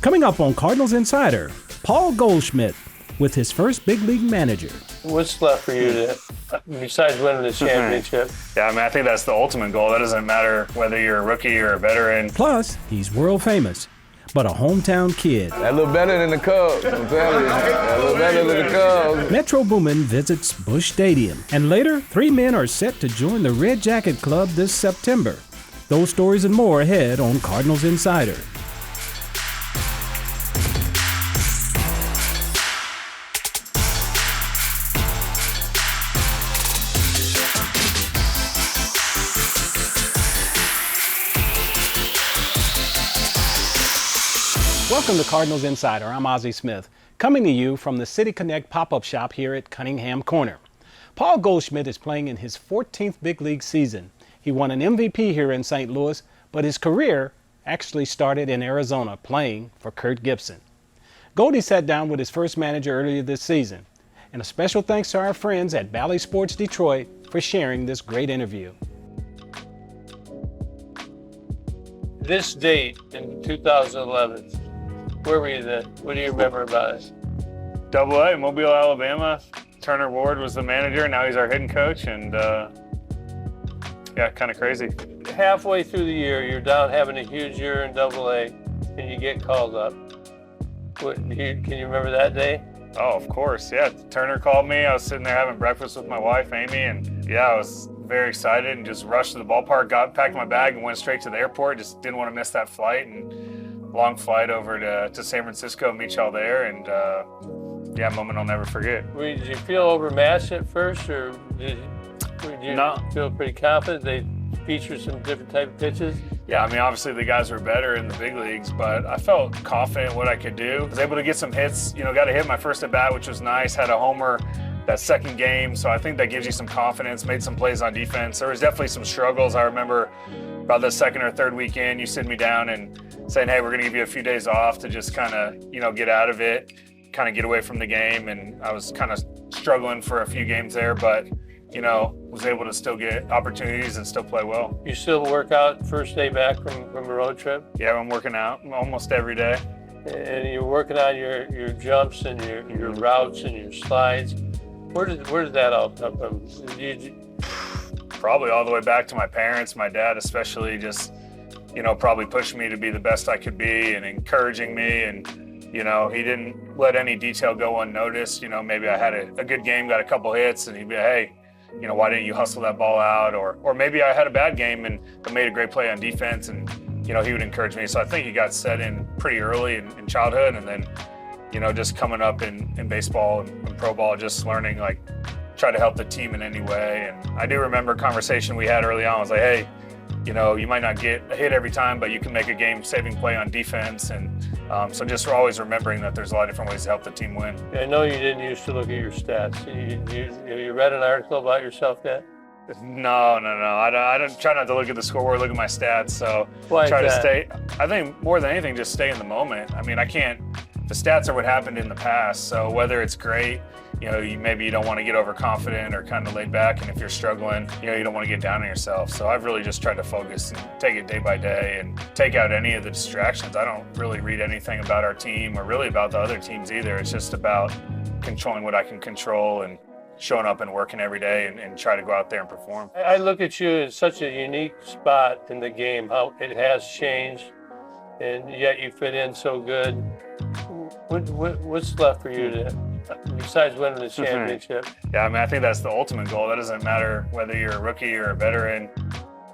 Coming up on Cardinals Insider, Paul Goldschmidt with his first big league manager. What's left for you to, besides winning the championship? Yeah, I think that's the ultimate goal. That doesn't matter whether you're a rookie or a veteran. Plus, he's world famous, but a hometown kid. That look better than the Cubs, I'm telling you. That look better than the Cubs. Metro Boomin visits Busch Stadium. And later, 3 men are set to join the Red Jacket Club this September. Those stories and more ahead on Cardinals Insider. Welcome to Cardinals Insider. I'm Azie Smith, coming to you from the City Connect pop-up shop here at Cunningham Corner. Paul Goldschmidt is playing in his 14th big league season. He won an MVP here in St. Louis, but his career actually started in Arizona playing for Kirk Gibson. Goldy sat down with his first manager earlier this season, and a special thanks to our friends at Bally Sports Detroit for sharing this great interview. This date in 2011, where were you then? What do you remember about it? AA, Mobile, Alabama. Turner Ward was the manager. Now he's our hitting coach, and yeah, kind of crazy. Halfway through the year, you're down having a huge year in AA, and you get called up. Can you remember that day? Oh, of course, yeah. Turner called me. I was sitting there having breakfast with my wife, Amy, and yeah, I was very excited and just rushed to the ballpark, packed my bag and went straight to the airport. Just didn't want to miss that flight, and long flight over to San Francisco, meet y'all there, and yeah, moment I'll never forget. Did you feel overmatched at first, or did you feel pretty confident? They featured some different type of pitches? Yeah, I mean, obviously the guys were better in the big leagues, but I felt confident what I could do. I was able to get some hits, got a hit my first at bat, which was nice, had a homer that second game, so I think that gives you some confidence, made some plays on defense. There was definitely some struggles. I remember about the second or third weekend, you sit me down and saying, hey, we're gonna give you a few days off to just kind of, get out of it, kind of get away from the game, and I was kind of struggling for a few games there, but was able to still get opportunities and still play well. You still work out first day back from a road trip? Yeah, I'm working out almost every day. And you're working on your jumps and your routes and your slides. Where did that all come from? Probably all the way back to my parents, my dad especially, just probably pushing me to be the best I could be and encouraging me, and he didn't let any detail go unnoticed. Maybe I had a good game, got a couple hits, and he'd be like, hey, why didn't you hustle that ball out? Or maybe I had a bad game and made a great play on defense, and he would encourage me. So I think he got set in pretty early in childhood, and then just coming up in baseball and pro ball, just learning, try to help the team in any way. And I do remember a conversation we had early on. I was like, hey, you might not get a hit every time, but you can make a game-saving play on defense. And so just always remembering that there's a lot of different ways to help the team win. I know you didn't used to look at your stats. You read an article about yourself yet? No. I don't try not to look at the scoreboard, look at my stats. So Why try is to that? stay. I think more than anything, just stay in the moment. I mean, the stats are what happened in the past. So whether it's great, maybe you don't want to get overconfident or kind of laid back. And if you're struggling, you don't want to get down on yourself. So I've really just tried to focus and take it day by day and take out any of the distractions. I don't really read anything about our team or really about the other teams either. It's just about controlling what I can control and showing up and working every day and try to go out there and perform. I look at you as such a unique spot in the game, how it has changed, and yet you fit in so good. What's left for you to, besides winning the championship? Yeah, I think that's the ultimate goal. That doesn't matter whether you're a rookie or a veteran.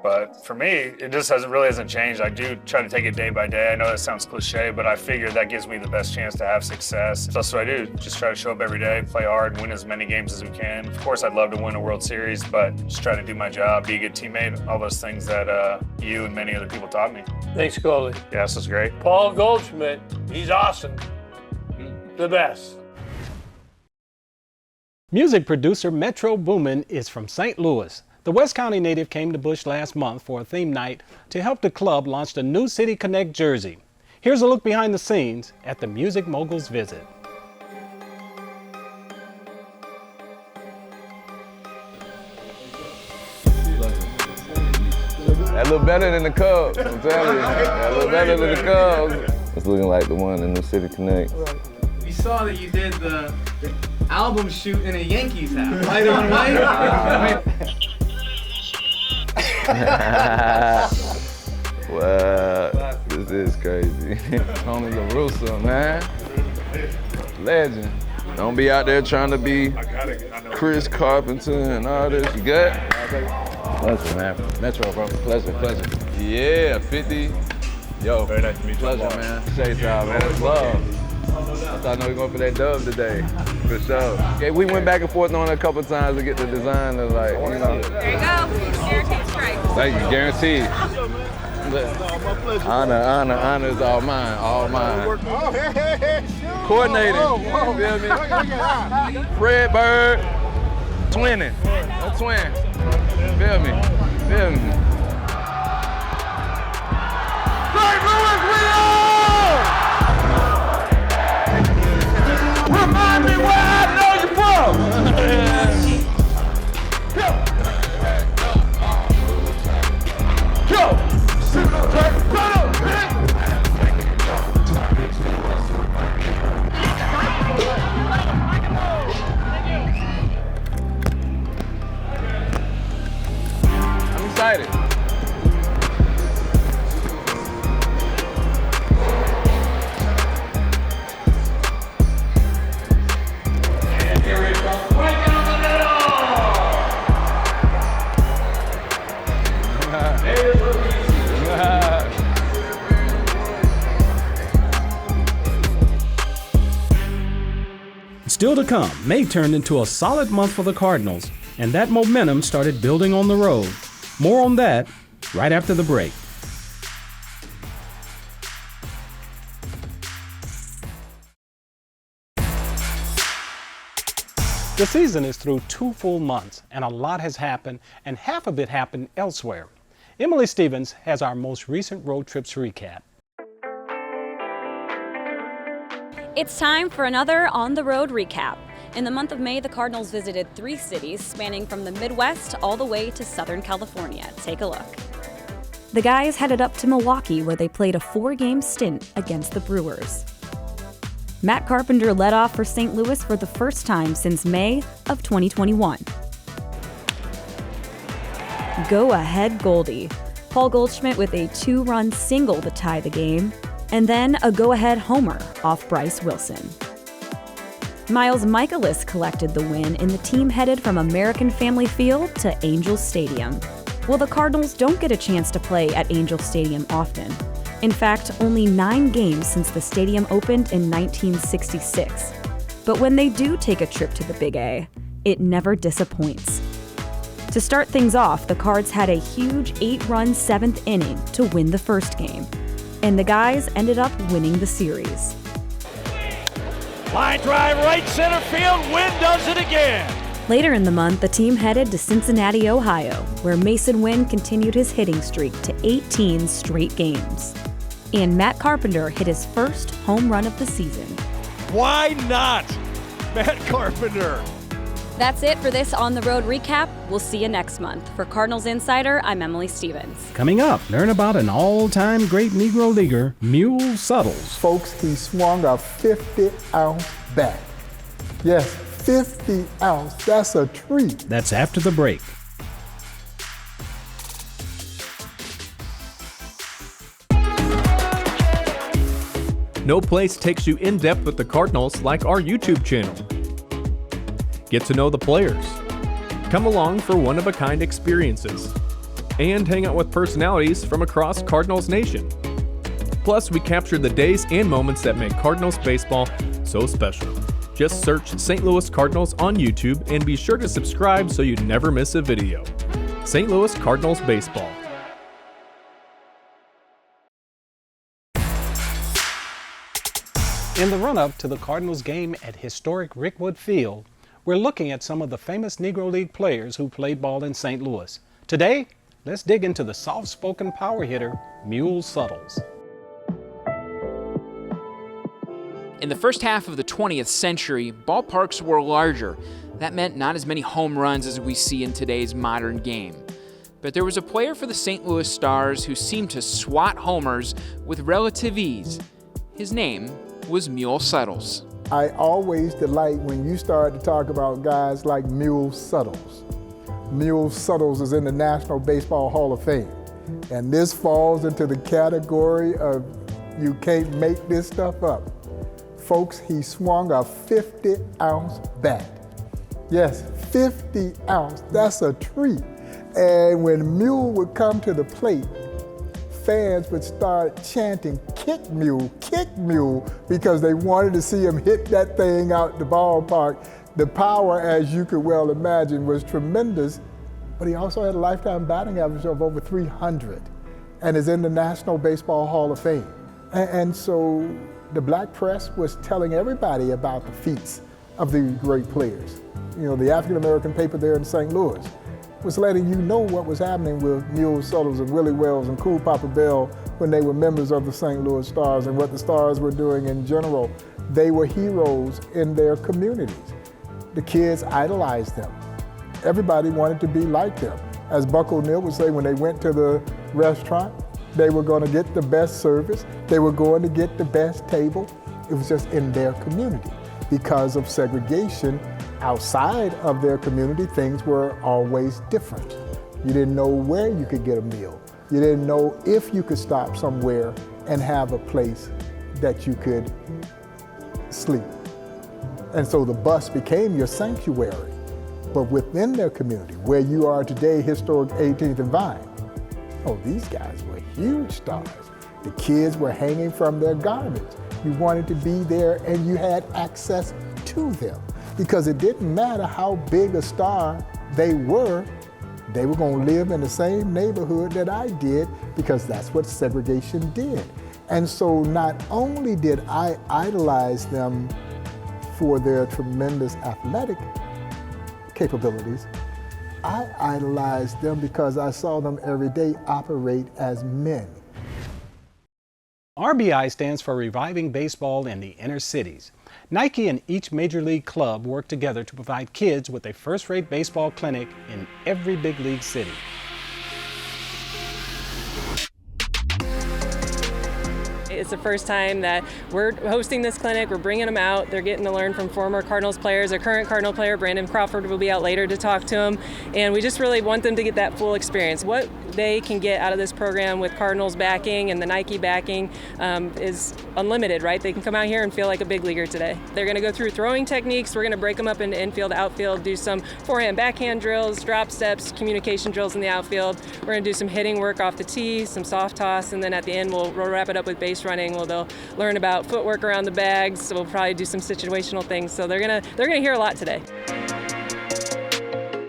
But for me, it just hasn't changed. I do try to take it day by day. I know that sounds cliche, but I figure that gives me the best chance to have success. So that's what I do. Just try to show up every day, play hard, and win as many games as we can. Of course, I'd love to win a World Series, but just try to do my job, be a good teammate, all those things that you and many other people taught me. Thanks, Goldy. Yeah, this was great. Paul Goldschmidt, he's awesome. The best. Music producer Metro Boomin is from St. Louis. The West County native came to Busch last month for a theme night to help the club launch the new City Connect jersey. Here's a look behind the scenes at the Music Mogul's visit. That look better than the Cubs, I'm telling you. That look better than the Cubs. It's looking like the one in the City Connect. We saw that you did the album shoot in a Yankees hat. White on white. Wow, this is crazy. Tony La Russa, man. Legend. Don't be out there trying to be Chris Carpenter and all this. You good? Pleasure, man. Metro, bro. Pleasure. Yeah, 50. Yo, very nice to meet you. Pleasure, man. Appreciate y'all, man. That's love. I thought I know we going for that dub today, for sure. Yeah, we went back and forth on it a couple times to get the design of, like, you know. There you go. Guaranteed strike. Thank you, guaranteed. Honor is all mine. Coordinating, you feel me? Fred Bird, twinning, a twin, feel me? St. Louis, we on! Remind me where I know you from! I'm excited. And here it comes, right down the middle. Still to come, May turned into a solid month for the Cardinals, and that momentum started building on the road. More on that right after the break. The season is through 2 full months, and a lot has happened, and half of it happened elsewhere. Emily Stevens has our most recent road trips recap. It's time for another On the Road recap. In the month of May, the Cardinals visited 3 cities spanning from the Midwest all the way to Southern California. Take a look. The guys headed up to Milwaukee, where they played a 4-game stint against the Brewers. Matt Carpenter led off for St. Louis for the first time since May of 2021. Go ahead, Goldy. Paul Goldschmidt with a 2-run single to tie the game, and then a go-ahead homer off Bryce Wilson. Miles Michaelis collected the win, and the team headed from American Family Field to Angel Stadium. Well, the Cardinals don't get a chance to play at Angel Stadium often. In fact, only 9 games since the stadium opened in 1966. But when they do take a trip to the Big A, it never disappoints. To start things off, the Cards had a huge 8-run 7th inning to win the first game. And the guys ended up winning the series. Line drive right center field. Wynn does it again. Later in the month, the team headed to Cincinnati, Ohio, where Mason Wynn continued his hitting streak to 18 straight games. And Matt Carpenter hit his first home run of the season. Why not? Matt Carpenter. That's it for this On the Road recap. We'll see you next month. For Cardinals Insider, I'm Emily Stevens. Coming up, learn about an all-time great Negro leaguer, Mule Suttles. Folks, he swung a 50-ounce bat. Yes, 50 ounce. That's a treat. That's after the break. No place takes you in depth with the Cardinals like our YouTube channel. Get to know the players, come along for one-of-a-kind experiences, and hang out with personalities from across Cardinals Nation. Plus, we capture the days and moments that make Cardinals baseball so special. Just search St. Louis Cardinals on YouTube and be sure to subscribe so you never miss a video. St. Louis Cardinals Baseball. In the run-up to the Cardinals game at historic Rickwood Field, we're looking at some of the famous Negro League players who played ball in St. Louis. Today, let's dig into the soft-spoken power hitter, Mule Suttles. In the first half of the 20th century, ballparks were larger. That meant not as many home runs as we see in today's modern game. But there was a player for the St. Louis Stars who seemed to swat homers with relative ease. His name was Mule Suttles. I always delight when you start to talk about guys like Mule Suttles. Mule Suttles is in the National Baseball Hall of Fame. And this falls into the category of you can't make this stuff up. Folks, he swung a 50-ounce bat. Yes, 50 ounce, that's a treat. And when Mule would come to the plate, fans would start chanting, kick Mule, because they wanted to see him hit that thing out the ballpark. The power, as you could well imagine, was tremendous, but he also had a lifetime batting average of over 300 and is in the National Baseball Hall of Fame. And so the black press was telling everybody about the feats of the great players. You know, the African-American paper there in St. Louis was letting you know what was happening with Mule Suttles and Willie Wells and Cool Papa Bell when they were members of the St. Louis Stars and what the Stars were doing in general. They were heroes in their communities. The kids idolized them. Everybody wanted to be like them. As Buck O'Neill would say, when they went to the restaurant, they were going to get the best service. They were going to get the best table. It was just in their community. Because of segregation outside of their community, things were always different. You didn't know where you could get a meal. You didn't know if you could stop somewhere and have a place that you could sleep. And so the bus became your sanctuary. But within their community, where you are today, historic 18th and Vine, oh, these guys were huge stars. The kids were hanging from their garbage. You wanted to be there and you had access to them because it didn't matter how big a star they were going to live in the same neighborhood that I did because that's what segregation did. And so not only did I idolize them for their tremendous athletic capabilities, I idolized them because I saw them every day operate as men. RBI stands for Reviving Baseball in the Inner Cities. Nike and each major league club work together to provide kids with a first-rate baseball clinic in every big league city. It's the first time that we're hosting this clinic. We're bringing them out. They're getting to learn from former Cardinals players. Our current Cardinal player, Brandon Crawford, will be out later to talk to them. And we just really want them to get that full experience. What they can get out of this program with Cardinals backing and the Nike backing is unlimited, right? They can come out here and feel like a big leaguer today. They're going to go through throwing techniques. We're going to break them up into infield, outfield, do some forehand, backhand drills, drop steps, communication drills in the outfield. We're going to do some hitting work off the tee, some soft toss, and then at the end we'll wrap it up with base running. They'll learn about footwork around the bags. So we'll probably do some situational things. So they're gonna hear a lot today.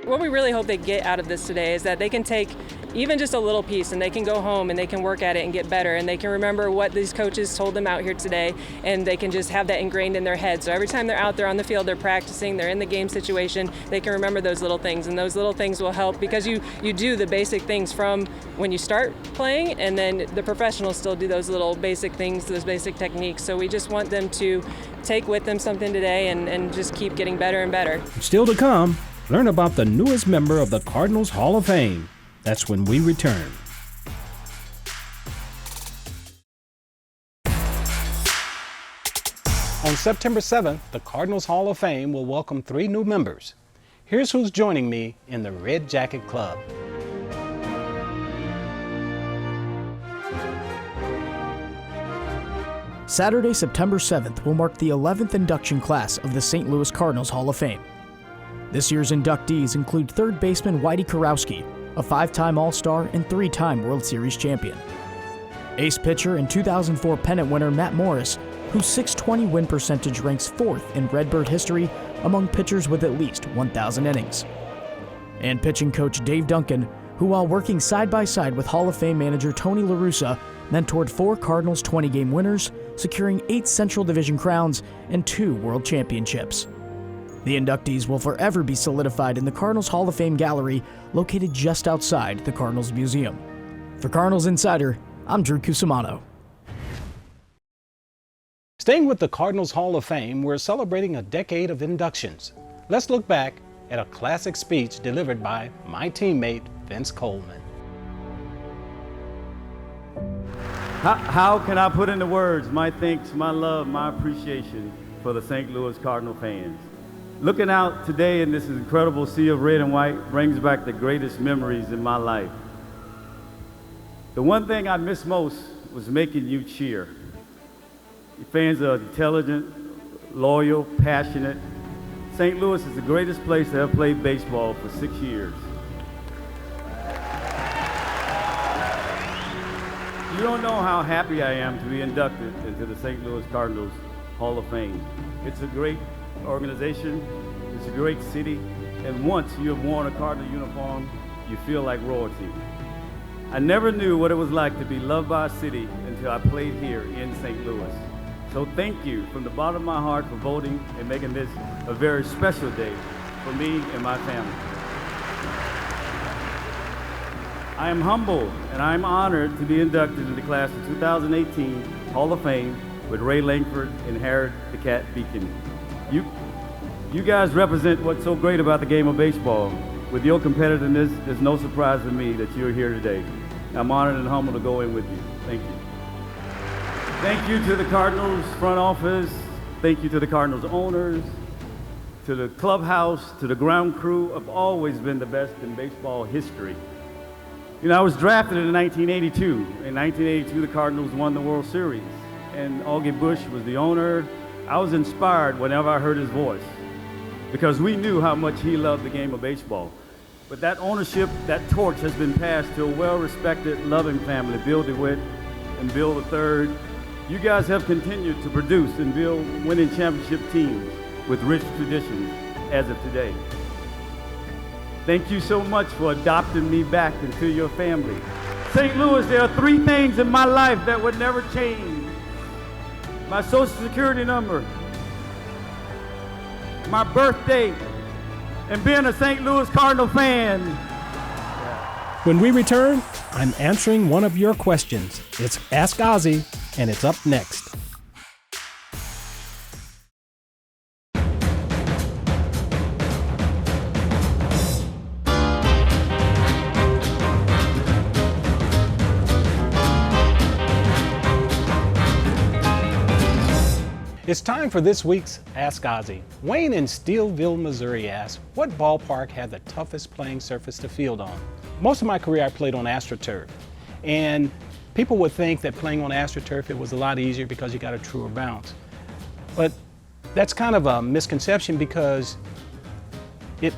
What we really hope they get out of this today is that they can take even just a little piece and they can go home and they can work at it and get better and they can remember what these coaches told them out here today and they can just have that ingrained in their head. So every time they're out there on the field, they're practicing, they're in the game situation, they can remember those little things and those little things will help because you do the basic things from when you start playing and then the professionals still do those little basic things, those basic techniques. So we just want them to take with them something today and just keep getting better and better. Still to come, learn about the newest member of the Cardinals Hall of Fame. That's when we return. On September 7th, the Cardinals Hall of Fame will welcome 3 new members. Here's who's joining me in the Red Jacket Club. Saturday, September 7th will mark the 11th induction class of the St. Louis Cardinals Hall of Fame. This year's inductees include third baseman Whitey Kurowski, a 5-time All-Star and 3-time World Series champion. Ace pitcher and 2004 pennant winner Matt Morris, whose .620 win percentage ranks 4th in Redbird history among pitchers with at least 1,000 innings. And pitching coach Dave Duncan, who while working side by side with Hall of Fame manager Tony La Russa, mentored 4 Cardinals 20-game winners, securing 8 Central Division crowns and 2 World Championships. The inductees will forever be solidified in the Cardinals Hall of Fame gallery located just outside the Cardinals Museum. For Cardinals Insider, I'm Drew Cusimano. Staying with the Cardinals Hall of Fame, we're celebrating a decade of inductions. Let's look back at a classic speech delivered by my teammate, Vince Coleman. How can I put into words my thanks, my love, my appreciation for the St. Louis Cardinal fans? Looking out today in this incredible sea of red and white brings back the greatest memories in my life. The one thing I miss most was making you cheer. Your fans are intelligent, loyal, passionate. St. Louis is the greatest place to have played baseball for 6 years. You don't know how happy I am to be inducted into the St. Louis Cardinals Hall of Fame. It's a great organization, it's a great city, and once you have worn a Cardinal uniform, you feel like royalty. I never knew what it was like to be loved by a city until I played here in St. Louis. So thank you from the bottom of my heart for voting and making this a very special day for me and my family. I am humbled and I am honored to be inducted into the class of 2018 Hall of Fame with Ray Langford and Harold the Cat Beacon. You guys represent what's so great about the game of baseball. With your competitiveness, there's no surprise to me that you're here today. I'm honored and humbled to go in with you. Thank you. Thank you to the Cardinals front office. Thank you to the Cardinals owners, to the clubhouse, to the ground crew. Have always been the best in baseball history. You know, I was drafted in 1982. In 1982, the Cardinals won the World Series, and Busch was the owner. I was inspired whenever I heard his voice, because we knew how much he loved the game of baseball. But that ownership, that torch has been passed to a well-respected, loving family, Bill DeWitt and Bill III. You guys have continued to produce and build winning championship teams with rich traditions as of today. Thank you so much for adopting me back into your family. St. Louis, there are 3 things in my life that would never change. My Social Security number, my birthday, and being a St. Louis Cardinal fan. When we return, I'm answering one of your questions. It's Ask Azie, and it's up next. It's time for this week's Ask Azie. Wayne in Steelville, Missouri asks, what ballpark had the toughest playing surface to field on? Most of my career I played on AstroTurf, and people would think that playing on AstroTurf it was a lot easier because you got a truer bounce. But that's kind of a misconception, because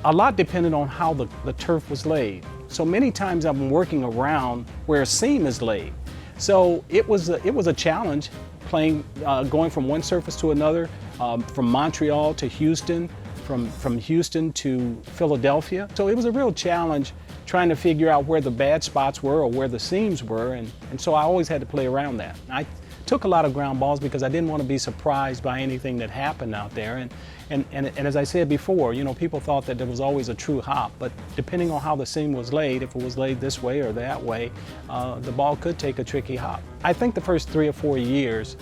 a lot depended on how the turf was laid. So many times I'm working around where a seam is laid. So it was a challenge playing, going from one surface to another, from Montreal to Houston, from Houston to Philadelphia. So it was a real challenge trying to figure out where the bad spots were or where the seams were, and so I always had to play around that. I took a lot of ground balls because I didn't want to be surprised by anything that happened out there. And as I said before, you know, people thought that there was always a true hop, but depending on how the seam was laid, if it was laid this way or that way, the ball could take a tricky hop. I think the first 3 or 4 years,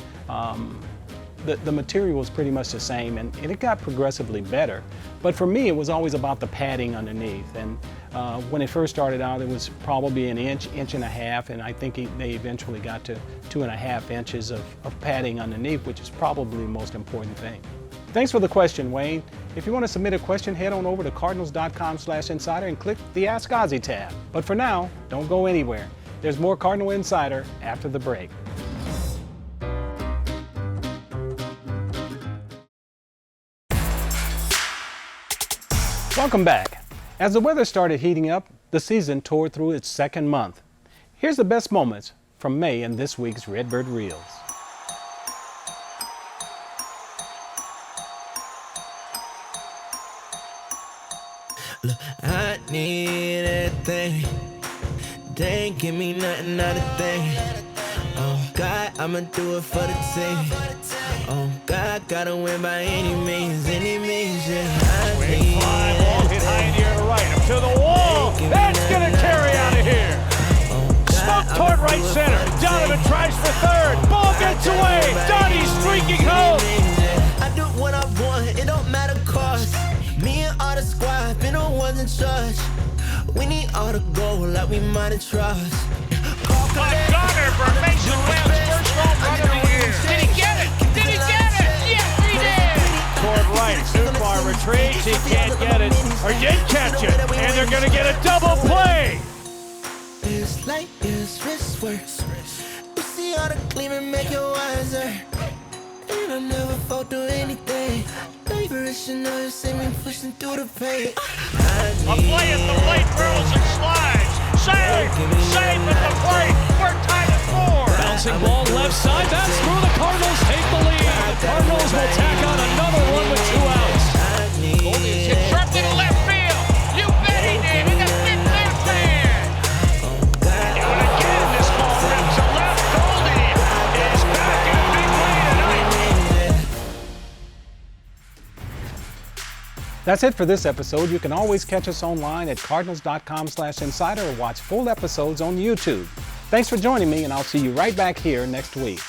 the material was pretty much the same, and it got progressively better. But for me, it was always about the padding underneath. And when it first started out, it was probably an inch, inch and a half, and I think they eventually got to 2.5 inches of padding underneath, which is probably the most important thing. Thanks for the question, Wayne. If you want to submit a question, head on over to cardinals.com/insider and click the Ask Azie tab. But for now, don't go anywhere. There's more Cardinal Insider after the break. Welcome back. As the weather started heating up, the season tore through its second month. Here's the best moments from May in this week's Redbird Reels. Look, I need everything. They ain't give me nothing, not a thing. Oh God, I'ma do it for the team. Oh God, gotta win by any means, yeah. I need ball hit high in the air to right, up to the wall. That's gonna carry out of here. Smoke toward right center. Donovan tries for third. Ball gets away. Donnie's streaking home. I do what I want, it don't matter cost. Me and all the squad, been the ones in charge. We need all the gold like we might have trust. Garner for Mason Webb penetrates, he can't get it, or did catch it, and they're going to get a double play. It's like it's wrist work. You see all the gleaming make you wiser. And I never fall through anything. Inspirational, you see me pushing through the pain. A play at the plate, whirls and slides. Save at the plate. We're tied at 4. Bouncing ball left side, that's through. The Cardinals take the lead. The Cardinals will tack on another run with 2 outs. Goldy is hit sharp to the left field. You bet he did. In the fifth left man. And again, this ball rips to left. Goldy is back in a big way tonight. That's it for this episode. You can always catch us online at cardinals.com/insider or watch full episodes on YouTube. Thanks for joining me, and I'll see you right back here next week.